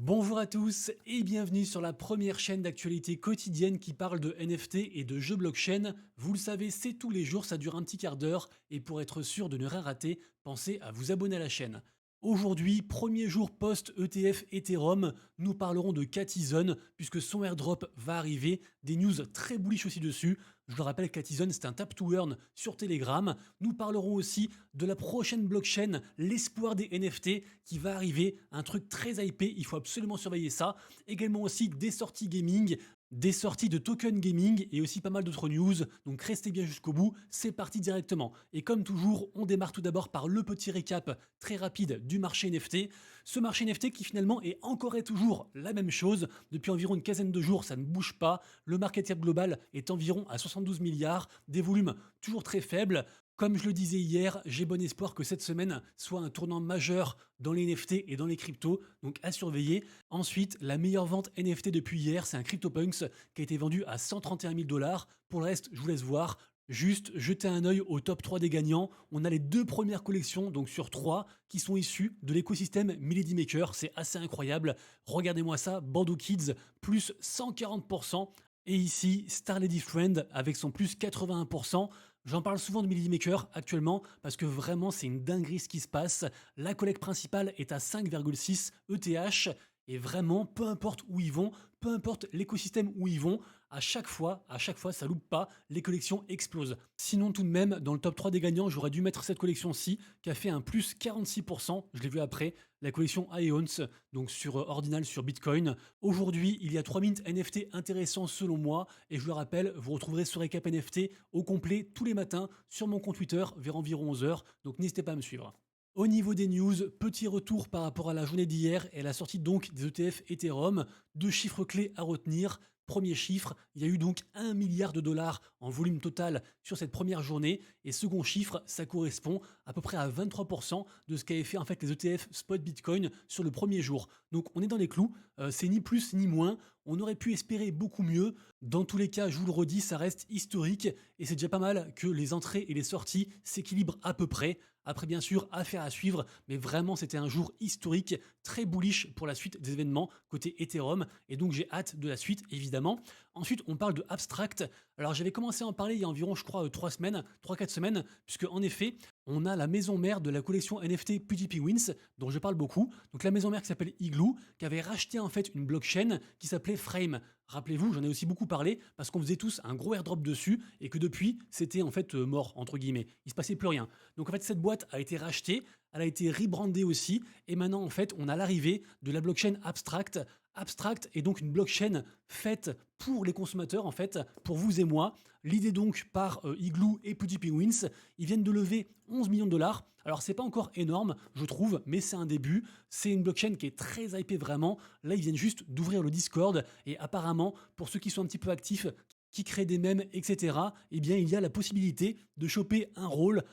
Bonjour à tous et bienvenue sur la première chaîne d'actualité quotidienne qui parle de NFT et de jeux blockchain. Vous le savez, c'est tous les jours, ça dure un petit quart d'heure et pour être sûr de ne rien rater, pensez à vous abonner à la chaîne. Aujourd'hui, premier jour post-ETF Ethereum, nous parlerons de Catizone puisque son airdrop va arriver, des news très bullish aussi dessus. Je le rappelle, Catizone c'est un tap to earn sur Telegram. Nous parlerons aussi de la prochaine blockchain, l'espoir des NFT qui va arriver, un truc très hypé, il faut absolument surveiller ça. Également aussi des sorties gaming, des sorties de token gaming et aussi pas mal d'autres news, donc restez bien jusqu'au bout, c'est parti directement. Et comme toujours, on démarre tout d'abord par le petit récap très rapide du marché NFT. Ce marché NFT qui finalement est encore et toujours la même chose, depuis environ une quinzaine de jours ça ne bouge pas, le market cap global est environ à 72 milliards, des volumes toujours très faibles. Comme je le disais hier, j'ai bon espoir que cette semaine soit un tournant majeur dans les NFT et dans les cryptos, donc à surveiller. Ensuite, la meilleure vente NFT depuis hier, c'est un CryptoPunks qui a été vendu à 131 000 dollars. Pour le reste, je vous laisse voir. Juste jeter un œil au top 3 des gagnants. On a les deux premières collections, donc sur 3, qui sont issues de l'écosystème Milady Maker. C'est assez incroyable. Regardez-moi ça, Bandeau Kids, plus 140%. Et ici, Star Lady Friend avec son plus 81%. J'en parle souvent de Milady Maker actuellement parce que vraiment c'est une dinguerie ce qui se passe. La collecte principale est à 5,6 ETH et vraiment peu importe où ils vont, peu importe l'écosystème où ils vont, à chaque fois, ça loupe pas, les collections explosent. Sinon tout de même, dans le top 3 des gagnants, j'aurais dû mettre cette collection-ci qui a fait un plus 46%, je l'ai vu après, la collection Aeons, donc sur Ordinal sur Bitcoin. Aujourd'hui, il y a 3 mints NFT intéressants selon moi et je le rappelle, vous retrouverez ce récap NFT au complet tous les matins sur mon compte Twitter vers environ 11h, donc n'hésitez pas à me suivre. Au niveau des news, petit retour par rapport à la journée d'hier et la sortie donc des ETF Ethereum. Deux chiffres clés à retenir. Premier chiffre, il y a eu donc 1 milliard de dollars en volume total sur cette première journée. Et second chiffre, ça correspond à peu près à 23% de ce qu'avaient fait en fait les ETF spot Bitcoin sur le premier jour. Donc on est dans les clous, c'est ni plus ni moins. On aurait pu espérer beaucoup mieux. Dans tous les cas, je vous le redis, ça reste historique et c'est déjà pas mal que les entrées et les sorties s'équilibrent à peu près. Après, bien sûr, affaire à suivre, mais vraiment, c'était un jour historique, très bullish pour la suite des événements côté Ethereum, et donc j'ai hâte de la suite, évidemment. Ensuite, on parle de Abstract. Alors, j'avais commencé à en parler il y a environ, je crois, 3 semaines, 3-4 semaines, puisque en effet, on a la maison mère de la collection NFT PGP Wins, dont je parle beaucoup. Donc, la maison mère qui s'appelle Igloo, qui avait racheté en fait une blockchain qui s'appelait Frame. Rappelez-vous, j'en ai aussi beaucoup parlé parce qu'on faisait tous un gros airdrop dessus et que depuis, c'était en fait mort, entre guillemets. Il se passait plus rien. Donc en fait, cette boîte a été rachetée, elle a été rebrandée aussi et maintenant en fait, on a l'arrivée de la blockchain Abstract. Abstract est donc une blockchain faite pour les consommateurs en fait, pour vous et moi. L'idée donc par Igloo et PGP Wins, ils viennent de lever 11 millions de dollars. Alors c'est pas encore énorme, je trouve, mais c'est un début. C'est une blockchain qui est très hypée vraiment. Là, ils viennent juste d'ouvrir le Discord et apparemment, pour ceux qui sont un petit peu actifs, qui créent des mèmes, etc., eh bien, il y a la possibilité de choper un rôle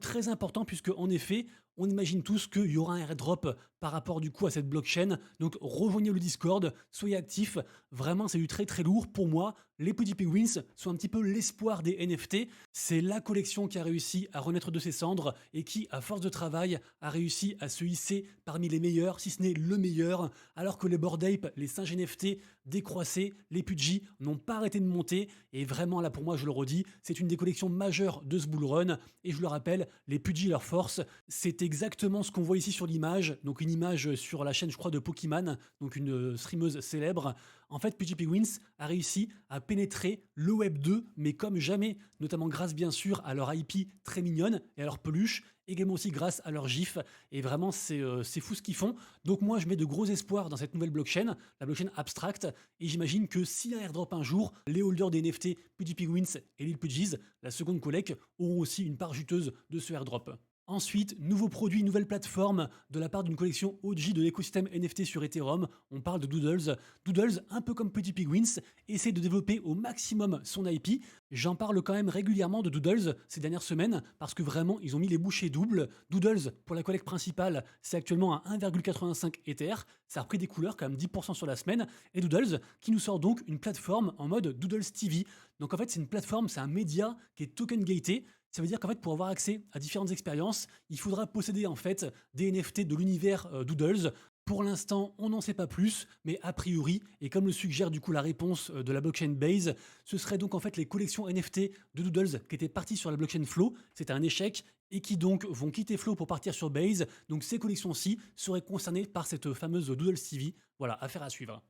très important puisque, en effet, on imagine tous qu'il y aura un airdrop par rapport du coup à cette blockchain. Donc rejoignez le Discord, soyez actifs. Vraiment, c'est du très très lourd. Pour moi, les PGP Wins sont un petit peu l'espoir des NFT. C'est la collection qui a réussi à renaître de ses cendres et qui, à force de travail, a réussi à se hisser parmi les meilleurs, si ce n'est le meilleur, alors que les Bored Ape, les singes NFT décroissaient, les PUBG n'ont pas arrêté de monter. Et vraiment, là pour moi, je le redis, c'est une des collections majeures de ce bull run. Et je le rappelle, les PUBG, leur force, c'est exactement ce qu'on voit ici sur l'image. Donc une image sur la chaîne, je crois, de Pokémon, donc une streameuse célèbre. En fait, PGP Wins a réussi à pénétrer le Web 2, mais comme jamais, notamment grâce bien sûr à leur IP très mignonne et à leur peluche, également aussi grâce à leur GIF. Et vraiment, c'est fou ce qu'ils font. Donc moi, je mets de gros espoirs dans cette nouvelle blockchain, la blockchain Abstract. Et j'imagine que s'il y a un airdrop un jour, les holders des NFT PGP Wins et Lil Pudgies, la seconde collecte, auront aussi une part juteuse de ce airdrop. Ensuite, nouveau produit, nouvelle plateforme de la part d'une collection OG de l'écosystème NFT sur Ethereum. On parle de Doodles. Doodles, un peu comme Petit Penguins, essaie de développer au maximum son IP. J'en parle quand même régulièrement de Doodles ces dernières semaines parce que vraiment, ils ont mis les bouchées doubles. Doodles, pour la collecte principale, c'est actuellement à 1,85 Ether. Ça a repris des couleurs, quand même 10% sur la semaine. Et Doodles, qui nous sort donc une plateforme en mode Doodles TV. Donc en fait, c'est une plateforme, c'est un média qui est token gated. Ça veut dire qu'en fait, pour avoir accès à différentes expériences, il faudra posséder en fait des NFT de l'univers Doodles Pour l'instant, on n'en sait pas plus, mais a priori, et comme le suggère du coup la réponse de la blockchain Base, ce serait donc en fait les collections NFT de Doodles qui étaient parties sur la blockchain Flow, c'était un échec, et qui donc vont quitter Flow pour partir sur Base, donc ces collections-ci seraient concernées par cette fameuse Doodles TV. Voilà, affaire à suivre.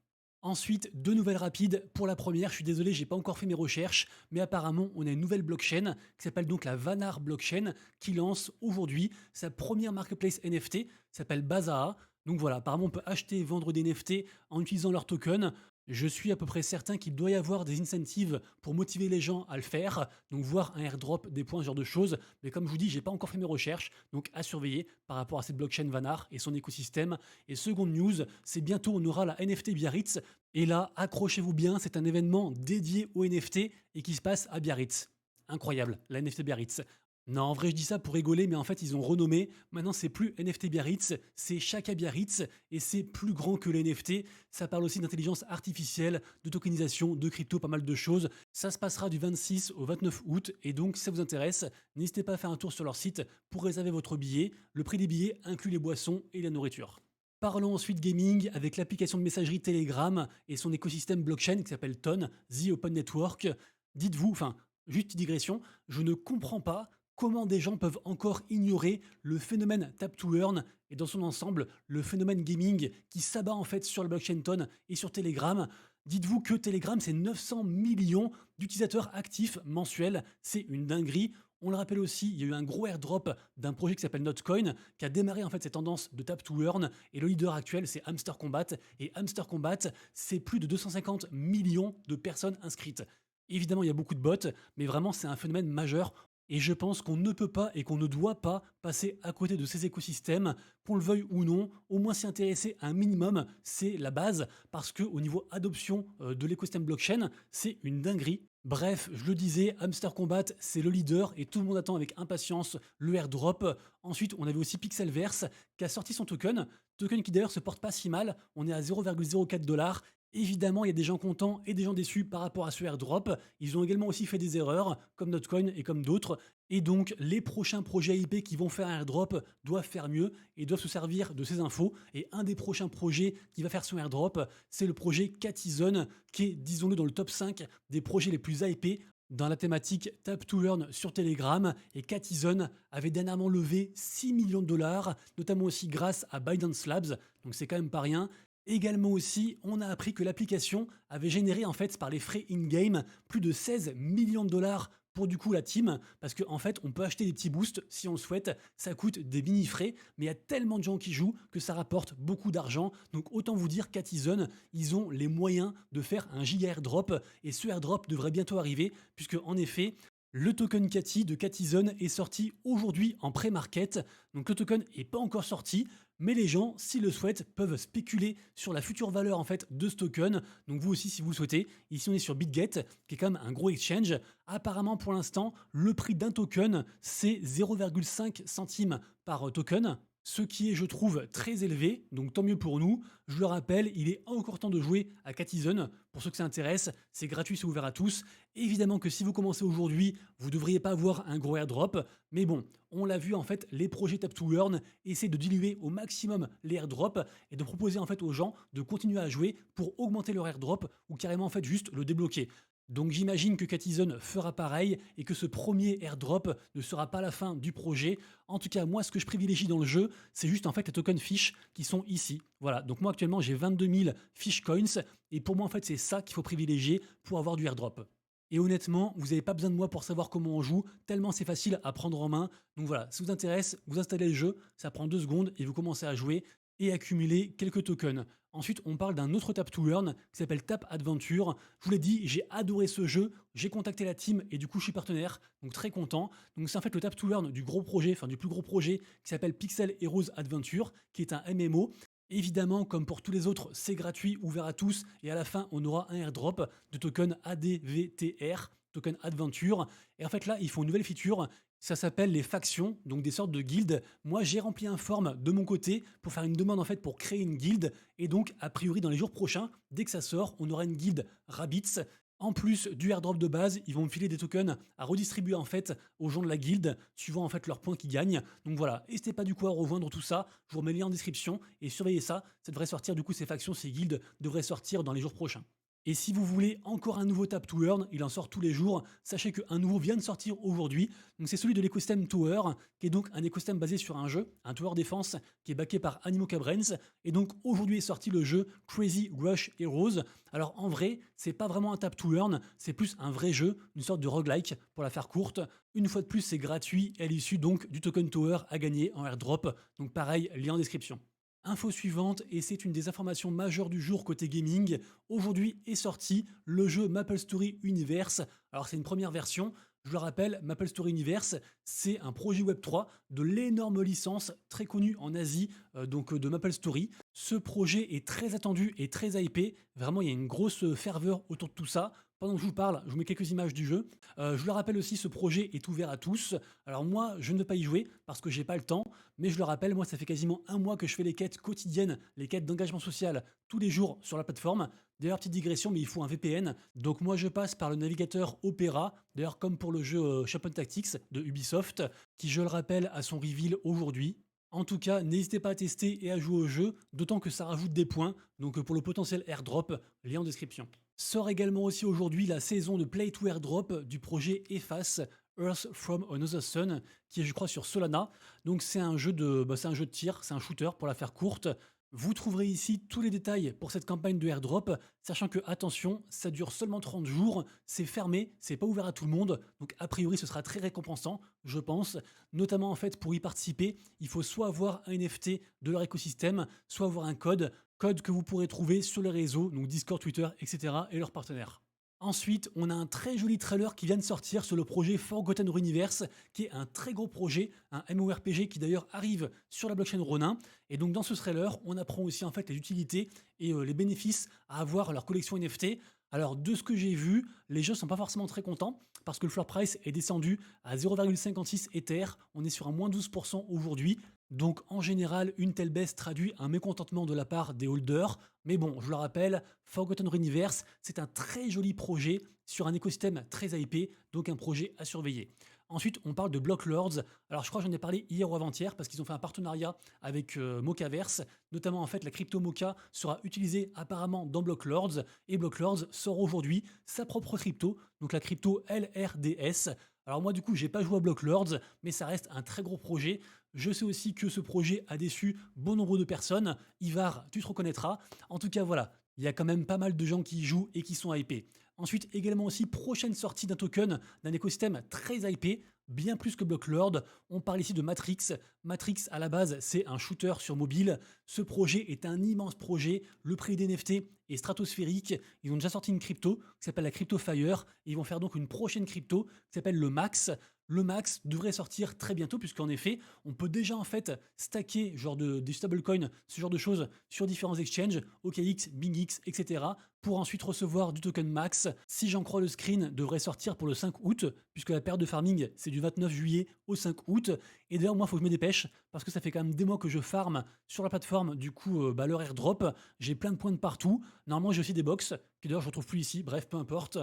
Ensuite, deux nouvelles rapides. Pour la première, je suis désolé, j'ai pas encore fait mes recherches, mais apparemment, on a une nouvelle blockchain qui s'appelle donc la Vanar blockchain qui lance aujourd'hui sa première marketplace NFT, s'appelle Bazaar. Donc voilà, apparemment, on peut acheter et vendre des NFT en utilisant leur token. Je suis à peu près certain qu'il doit y avoir des incentives pour motiver les gens à le faire, donc voir un airdrop, des points, ce genre de choses. Mais comme je vous dis, j'ai pas encore fait mes recherches, donc à surveiller par rapport à cette blockchain Vanar et son écosystème. Et seconde news, c'est bientôt on aura la NFT Biarritz. Et là, accrochez-vous bien, c'est un événement dédié aux NFT et qui se passe à Biarritz. Incroyable, la NFT Biarritz. Non, en vrai, je dis ça pour rigoler, mais en fait, ils ont renommé. Maintenant, c'est plus NFT Biarritz, c'est Chaka Biarritz, et c'est plus grand que les NFT. Ça parle aussi d'intelligence artificielle, de tokenisation, de crypto, pas mal de choses. Ça se passera du 26 au 29 août, et donc, si ça vous intéresse, n'hésitez pas à faire un tour sur leur site pour réserver votre billet. Le prix des billets inclut les boissons et la nourriture. Parlons ensuite gaming avec l'application de messagerie Telegram et son écosystème blockchain qui s'appelle TON, The Open Network. Dites-vous, enfin, juste digression, je ne comprends pas comment des gens peuvent encore ignorer le phénomène Tap to Earn et dans son ensemble le phénomène gaming qui s'abat en fait sur le blockchain TON et sur Telegram. Dites-vous que Telegram, c'est 900 millions d'utilisateurs actifs mensuels. C'est une dinguerie. On le rappelle aussi, il y a eu un gros airdrop d'un projet qui s'appelle Notcoin qui a démarré en fait cette tendance de tap to earn et le leader actuel c'est Hamster Combat et Hamster Combat c'est plus de 250 millions de personnes inscrites. Évidemment il y a beaucoup de bots mais vraiment c'est un phénomène majeur et je pense qu'on ne peut pas et qu'on ne doit pas passer à côté de ces écosystèmes, qu'on le veuille ou non, au moins s'y intéresser un minimum, c'est la base, parce qu'au niveau adoption de l'écosystème blockchain, c'est une dinguerie. Bref, je le disais, Hamster Combat, c'est le leader et tout le monde attend avec impatience le airdrop. Ensuite, on avait aussi Pixelverse qui a sorti son token qui d'ailleurs se porte pas si mal, on est à 0,04 $. Évidemment, il y a des gens contents et des gens déçus par rapport à ce airdrop. Ils ont également aussi fait des erreurs, comme Notcoin et comme d'autres. Et donc, les prochains projets IP qui vont faire un airdrop doivent faire mieux et doivent se servir de ces infos. Et un des prochains projets qui va faire son airdrop, c'est le projet Catizone, qui est, disons-le, dans le top 5 des projets les plus IP dans la thématique Tap to Earn sur Telegram. Et Catizone avait dernièrement levé 6 millions de dollars, notamment aussi grâce à Binance Labs. Donc, c'est quand même pas rien. Également aussi, on a appris que l'application avait généré en fait par les frais in-game plus de 16 millions de dollars pour du coup la team, parce qu'en fait on peut acheter des petits boosts si on le souhaite, ça coûte des mini frais, mais il y a tellement de gens qui jouent que ça rapporte beaucoup d'argent, donc autant vous dire qu'Atizone, ils ont les moyens de faire un giga airdrop, et ce airdrop devrait bientôt arriver, puisque en effet, le token Cathy de Catizone est sorti aujourd'hui en pré-market, donc le token n'est pas encore sorti, mais les gens, s'ils le souhaitent, peuvent spéculer sur la future valeur en fait de ce token. Donc vous aussi, si vous le souhaitez, ici on est sur BitGet, qui est quand même un gros exchange. Apparemment, pour l'instant, le prix d'un token, c'est 0,5 centimes par token, ce qui est, je trouve, très élevé, donc tant mieux pour nous. Je le rappelle, il est encore temps de jouer à Catizone. Pour ceux que ça intéresse, c'est gratuit, c'est ouvert à tous. Évidemment que si vous commencez aujourd'hui, vous ne devriez pas avoir un gros airdrop, mais bon, on l'a vu en fait, les projets Tap to Earn essaient de diluer au maximum les airdrops et de proposer en fait aux gens de continuer à jouer pour augmenter leur airdrop ou carrément en fait juste le débloquer. Donc j'imagine que Catizone fera pareil et que ce premier airdrop ne sera pas la fin du projet. En tout cas, moi, ce que je privilégie dans le jeu, c'est juste en fait les tokens fish qui sont ici. Voilà, donc moi actuellement j'ai 22 000 fish coins et pour moi en fait c'est ça qu'il faut privilégier pour avoir du airdrop. Et honnêtement, vous n'avez pas besoin de moi pour savoir comment on joue, tellement c'est facile à prendre en main. Donc voilà, si ça vous intéresse, vous installez le jeu, ça prend 2 secondes et vous commencez à jouer et accumuler quelques tokens. Ensuite, on parle d'un autre Tap to Earn qui s'appelle Tap Adventure. Je vous l'ai dit, j'ai adoré ce jeu, j'ai contacté la team et du coup je suis partenaire, donc très content. Donc c'est en fait le Tap to Earn du gros projet, enfin du plus gros projet qui s'appelle Pixel Heroes Adventure, qui est un MMO. Évidemment, comme pour tous les autres, c'est gratuit, ouvert à tous, et à la fin, on aura un airdrop de token ADVTR, token Adventure. Et en fait, là, ils font une nouvelle feature, ça s'appelle les factions, donc des sortes de guildes. Moi, j'ai rempli un form de mon côté pour faire une demande en fait pour créer une guilde, et donc, a priori, dans les jours prochains, dès que ça sort, on aura une guilde Rabbids. En plus du airdrop de base, ils vont me filer des tokens à redistribuer en fait aux gens de la guilde, suivant en fait leurs points qu'ils gagnent. Donc voilà, n'hésitez pas du coup à rejoindre tout ça, je vous remets le lien en description et surveillez ça, ça devrait sortir du coup, ces factions, ces guildes devraient sortir dans les jours prochains. Et si vous voulez encore un nouveau Tap to Earn, il en sort tous les jours. Sachez qu'un nouveau vient de sortir aujourd'hui. Donc c'est celui de l'écosystème Tower, qui est donc un écosystème basé sur un jeu, un Tower Defense, qui est backé par Animoca Brains. Et donc aujourd'hui est sorti le jeu Crazy Rush Heroes. Alors en vrai, c'est pas vraiment un Tap to Earn, c'est plus un vrai jeu, une sorte de roguelike pour la faire courte. Une fois de plus, c'est gratuit et à l'issue donc du token Tower à gagner en airdrop. Donc pareil, lien en description. Info suivante, et c'est une des informations majeures du jour côté gaming, aujourd'hui est sorti le jeu MapleStory Universe. Alors c'est une première version, je le rappelle, MapleStory Universe, c'est un projet Web3 de l'énorme licence très connue en Asie, de MapleStory. Ce projet est très attendu et très hypé, vraiment il y a une grosse ferveur autour de tout ça. Pendant que je vous parle, je vous mets quelques images du jeu. Je le rappelle aussi, ce projet est ouvert à tous. Alors moi, je ne vais pas y jouer parce que j'ai pas le temps, mais je le rappelle, moi, ça fait quasiment un mois que je fais les quêtes quotidiennes, les quêtes d'engagement social tous les jours sur la plateforme. D'ailleurs, petite digression, mais il faut un VPN. Donc moi, je passe par le navigateur Opera, d'ailleurs comme pour le jeu Champion Tactics de Ubisoft, qui, je le rappelle, a son reveal aujourd'hui. En tout cas, n'hésitez pas à tester et à jouer au jeu, d'autant que ça rajoute des points, donc pour le potentiel airdrop, lien en description. Sort également aussi aujourd'hui la saison de Play to Airdrop du projet EFAS, Earth from Another Sun, qui est je crois sur Solana. Donc c'est un jeu de tir, c'est un shooter pour la faire courte. Vous trouverez ici tous les détails pour cette campagne de airdrop, sachant que attention, ça dure seulement 30 jours, c'est fermé, c'est pas ouvert à tout le monde, donc a priori ce sera très récompensant, je pense. Notamment en fait pour y participer, il faut soit avoir un NFT de leur écosystème, soit avoir un code que vous pourrez trouver sur les réseaux, donc Discord, Twitter, etc. et leurs partenaires. Ensuite, on a un très joli trailer qui vient de sortir sur le projet Forgotten Universe, qui est un très gros projet, un MMORPG qui d'ailleurs arrive sur la blockchain Ronin. Et donc dans ce trailer, on apprend aussi en fait les utilités et les bénéfices à avoir leur collection NFT. Alors de ce que j'ai vu, les gens sont pas forcément très contents parce que le floor price est descendu à 0,56 Ether. On est sur un moins 12% aujourd'hui. Donc en général, une telle baisse traduit un mécontentement de la part des holders. Mais bon, je le rappelle, Forgotten Universe, c'est un très joli projet sur un écosystème très hypé, donc un projet à surveiller. Ensuite, on parle de Blocklords. Alors, je crois que j'en ai parlé hier ou avant-hier parce qu'ils ont fait un partenariat avec Mocaverse. Notamment, en fait, la crypto Moca sera utilisée apparemment dans Blocklords. Et Blocklords sort aujourd'hui sa propre crypto, donc la crypto LRDS. Alors moi, du coup, j'ai pas joué à Blocklords, mais ça reste un très gros projet. Je sais aussi que ce projet a déçu bon nombre de personnes. Ivar, tu te reconnaîtras. En tout cas, voilà, il y a quand même pas mal de gens qui y jouent et qui sont hypés. Ensuite, également aussi, prochaine sortie d'un token, d'un écosystème très hypé, bien plus que Blocklord. On parle ici de Matrix. Matrix, à la base, c'est un shooter sur mobile. Ce projet est un immense projet. Le prix des NFT est stratosphérique. Ils ont déjà sorti une crypto qui s'appelle la Crypto Fire. Et ils vont faire donc une prochaine crypto qui s'appelle le Max. Le Max devrait sortir très bientôt puisqu'en effet, on peut déjà en fait stacker des stablecoins, ce genre de choses sur différents exchanges, OKX, BingX, etc. pour ensuite recevoir du token Max. Si j'en crois le screen, devrait sortir pour le 5 août puisque la période de farming c'est du 29 juillet au 5 août. Et d'ailleurs moi il faut que je me dépêche parce que ça fait quand même des mois que je farm sur la plateforme, du coup leur airdrop, j'ai plein de points de partout. Normalement j'ai aussi des box que d'ailleurs je retrouve plus ici, bref peu importe.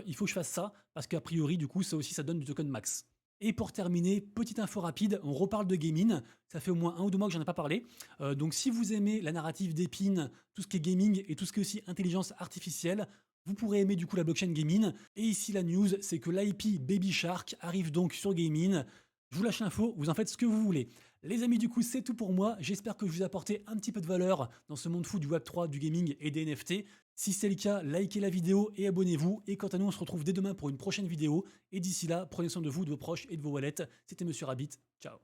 Il faut que je fasse ça parce qu'a priori du coup ça aussi ça donne du token Max. Et pour terminer, petite info rapide, on reparle de gaming. Ça fait au moins 1 ou 2 mois que j'en ai pas parlé. Donc si vous aimez la narrative d'Epine, tout ce qui est gaming et tout ce qui est aussi intelligence artificielle, vous pourrez aimer du coup la blockchain gaming. Et ici la news, c'est que l'IP Baby Shark arrive donc sur gaming. Je vous lâche l'info, vous en faites ce que vous voulez. Les amis, du coup, c'est tout pour moi. J'espère que je vous ai apporté un petit peu de valeur dans ce monde fou du Web3, du gaming et des NFT. Si c'est le cas, likez la vidéo et abonnez-vous. Et quant à nous, on se retrouve dès demain pour une prochaine vidéo. Et d'ici là, prenez soin de vous, de vos proches et de vos wallets. C'était Monsieur Rabbit. Ciao.